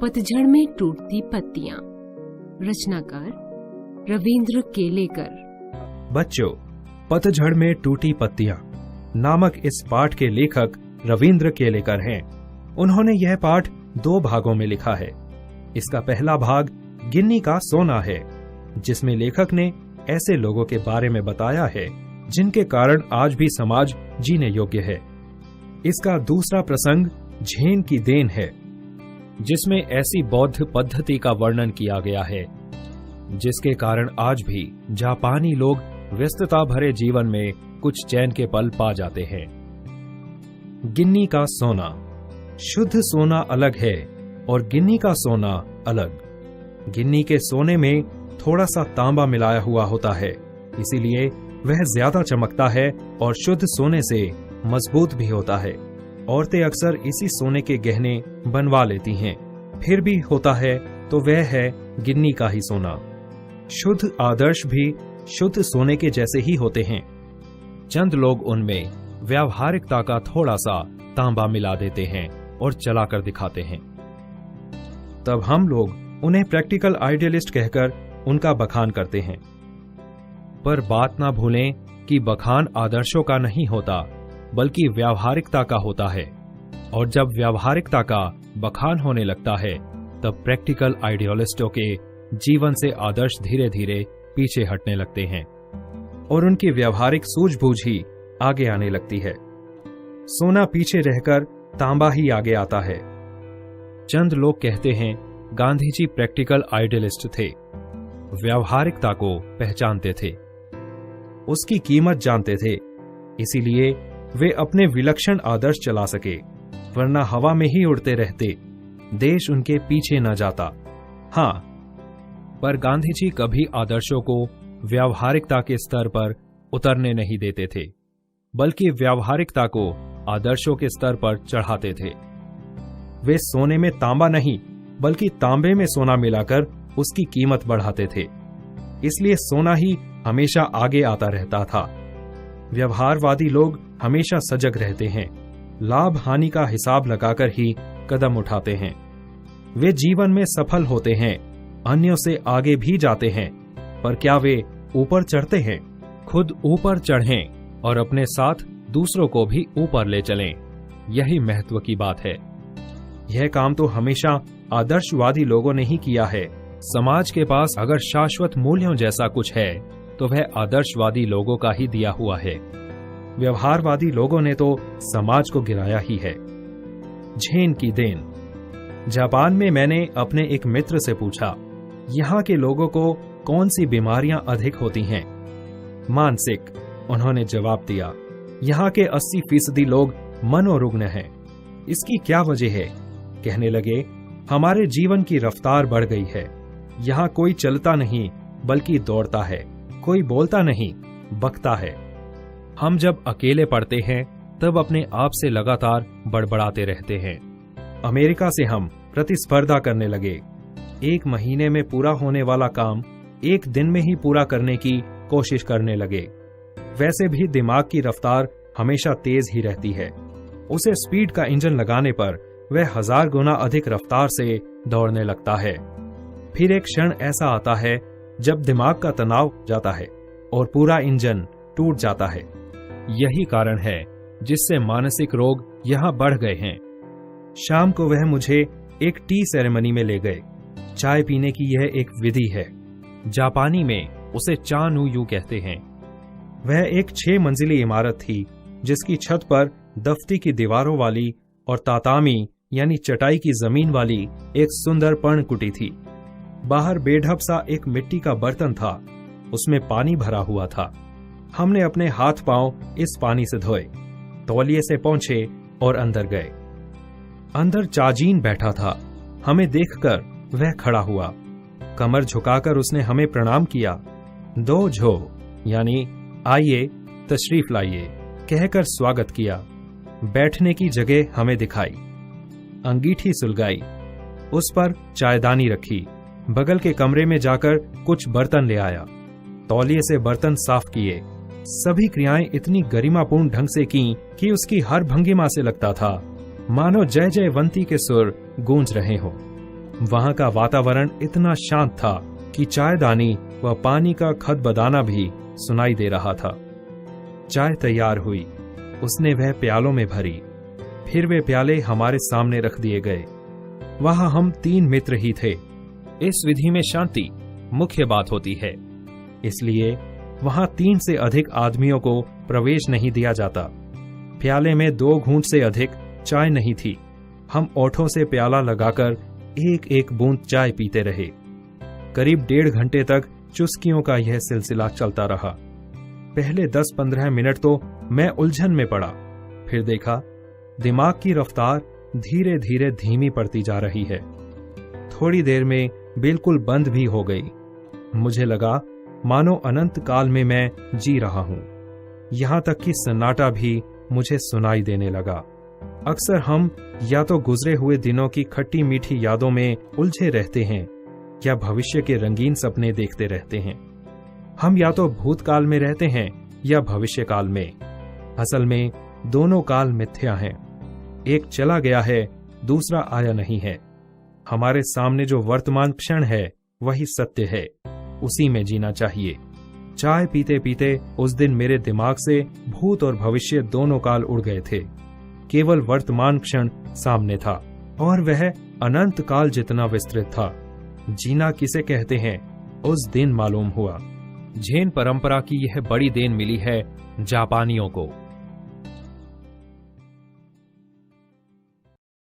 पतझड़ में टूटती पत्तियां। रचनाकार रविंद्र केलेकर। बच्चों, पतझड़ में टूटी पत्तियां नामक इस पाठ के लेखक रविंद्र केलेकर हैं। उन्होंने यह पाठ 2 भागों में लिखा है। इसका पहला भाग गिन्नी का सोना है, जिसमें लेखक ने ऐसे लोगों के बारे में बताया है जिनके कारण आज भी समाज जीने योग्य है। इसका दूसरा प्रसंग झेन की देन है, जिसमें ऐसी बौद्ध पद्धति का वर्णन किया गया है जिसके कारण आज भी जापानी लोग व्यस्तता भरे जीवन में कुछ चैन के पल पा जाते हैं। गिन्नी का सोना। शुद्ध सोना अलग है और गिन्नी का सोना अलग। गिन्नी के सोने में थोड़ा सा तांबा मिलाया हुआ होता है, इसीलिए वह ज्यादा चमकता है और शुद्ध सोने से मजबूत भी होता है। औरतें अक्सर इसी सोने के गहने बनवा लेती हैं। फिर भी होता है तो वह है गिन्नी का ही सोना। शुद्ध आदर्श भी शुद्ध सोने के जैसे ही होते हैं। चंद लोग उनमें व्यावहारिकता का थोड़ा सा तांबा मिला देते हैं और चलाकर दिखाते हैं। तब हम लोग उन्हें प्रैक्टिकल आइडियलिस्ट कहकर उनका बखान करते हैं। पर बात ना भूलें कि बखान आदर्शों का नहीं होता, बल्कि व्यावहारिकता का होता है। और जब व्यावहारिकता का बखान होने लगता है, तब प्रैक्टिकल आइडियलिस्टों के जीवन से आदर्श धीरे धीरे पीछे हटने लगते हैं और उनकी व्यावहारिक सूझबूझ ही आगे आने लगती है। सोना पीछे रहकर तांबा ही आगे आता है। चंद लोग कहते हैं गांधी जी प्रैक्टिकल आइडियलिस्ट थे, व्यावहारिकता को पहचानते थे, उसकी कीमत जानते थे, इसीलिए वे अपने विलक्षण आदर्श चला सके, वरना हवा में ही उड़ते रहते, देश उनके पीछे न जाता। हाँ, पर गांधी जी कभी आदर्शों को व्यावहारिकता के स्तर पर उतरने नहीं देते थे, बल्कि व्यावहारिकता को आदर्शों के स्तर पर चढ़ाते थे। वे सोने में तांबा नहीं, बल्कि तांबे में सोना मिलाकर उसकी कीमत बढ़ाते थे। इसलिए सोना ही हमेशा आगे आता रहता था। व्यवहारवादी लोग हमेशा सजग रहते हैं, लाभ हानि का हिसाब लगाकर ही कदम उठाते हैं। वे जीवन में सफल होते हैं, अन्यों से आगे भी जाते हैं, पर क्या वे ऊपर चढ़ते हैं? खुद ऊपर चढ़ें और अपने साथ दूसरों को भी ऊपर ले चलें, यही महत्व की बात है। यह काम तो हमेशा आदर्शवादी लोगों ने ही किया है। समाज के पास अगर शाश्वत मूल्यों जैसा कुछ है तो वह आदर्शवादी लोगों का ही दिया हुआ है। व्यवहारवादी लोगों ने तो समाज को गिराया ही है। झेन की देन। जापान में मैंने अपने एक मित्र से पूछा, यहाँ के लोगों को कौन सी बीमारियां अधिक होती हैं? मानसिक, उन्होंने जवाब दिया। यहाँ के 80% लोग मनोरुग्ण हैं। इसकी क्या वजह है? कहने लगे, हमारे जीवन की रफ्तार बढ़ गई है। यहाँ कोई चलता नहीं बल्कि दौड़ता है, कोई बोलता नहीं बकता है। हम जब अकेले पड़ते हैं तब अपने आप से लगातार बड़बड़ाते रहते हैं। अमेरिका से हम प्रतिस्पर्धा करने लगे। 1 महीने में पूरा होने वाला काम 1 दिन में ही पूरा करने की कोशिश करने लगे। वैसे भी दिमाग की रफ्तार हमेशा तेज ही रहती है। उसे स्पीड का इंजन लगाने पर वह 1000 गुना अधिक रफ्तार से दौड़ने लगता है। फिर एक क्षण ऐसा आता है जब दिमाग का तनाव जाता है और पूरा इंजन टूट जाता है। यही कारण है जिससे मानसिक रोग यहाँ बढ़ गए हैं। शाम को वह मुझे एक टी सेरेमनी में ले गए। चाय पीने की यह एक विधि है। जापानी में उसे चा नु यू कहते हैं। वह एक 6 मंजिली इमारत थी, जिसकी छत पर दफ्ती की दीवारों वाली और तातामी यानी चटाई की जमीन वाली एक सुंदर पर्णकुटी थी। बाहर बेढप सा एक मिट्टी का बर्तन था, उसमें पानी भरा हुआ था। हमने अपने हाथ पांव इस पानी से धोए, तौलिए से पोंछे और अंदर गए। अंदर चाजीन बैठा था। हमें देखकर वह खड़ा हुआ। कमर झुकाकर उसने हमें प्रणाम किया। 2 झो यानी आइए तशरीफ लाइए कहकर स्वागत किया। बैठने की जगह हमें दिखाई, अंगीठी सुलगाई, उस पर चायदानी रखी। बगल के कमरे में जाकर कुछ बर्तन ले आया, तौलिए से बर्तन साफ किए। सभी क्रियाएं इतनी गरिमापूर्ण ढंग से की कि उसकी हर भंगिमा से लगता था मानो जय जयवंती के सुर गूंज रहे हो। वहां का वातावरण इतना शांत था कि चायदानी व पानी का खदबदाना भी सुनाई दे रहा था। चाय तैयार हुई, उसने वह प्यालों में भरी, फिर वे प्याले हमारे सामने रख दिए गए। वहां हम 3 मित्र ही थे। इस विधि में शांति मुख्य बात होती है, इसलिए वहां 3 से अधिक आदमियों को प्रवेश नहीं दिया जाता। प्याले में 2 घूंट से अधिक चाय नहीं थी। हम ओठों से प्याला लगाकर एक एक बूंद चाय पीते रहे। करीब 1.5 घंटे तक चुस्कियों का यह सिलसिला चलता रहा। पहले 10-15 मिनट तो मैं उलझन में पड़ा, फिर देखा दिमाग की रफ्तार धीरे धीरे धीमी पड़ती जा रही है। थोड़ी देर में बिल्कुल बंद भी हो गई। मुझे लगा मानो अनंत काल में मैं जी रहा हूं। यहां तक कि सन्नाटा भी मुझे सुनाई देने लगा। अक्सर हम या तो गुजरे हुए दिनों की खट्टी मीठी यादों में उलझे रहते हैं या भविष्य के रंगीन सपने देखते रहते हैं। हम या तो भूतकाल में रहते हैं या भविष्य काल में। असल में दोनों काल मिथ्या हैं। एक चला गया है, दूसरा आया नहीं है। हमारे सामने जो वर्तमान क्षण है वही सत्य है, उसी में जीना चाहिए। चाय पीते पीते उस दिन मेरे दिमाग से भूत और भविष्य दोनों काल उड़ गए थे। केवल वर्तमान क्षण सामने था और वह अनंत काल जितना विस्तृत था। जीना किसे कहते हैं उस दिन मालूम हुआ। जैन परंपरा की यह बड़ी देन मिली है जापानियों को।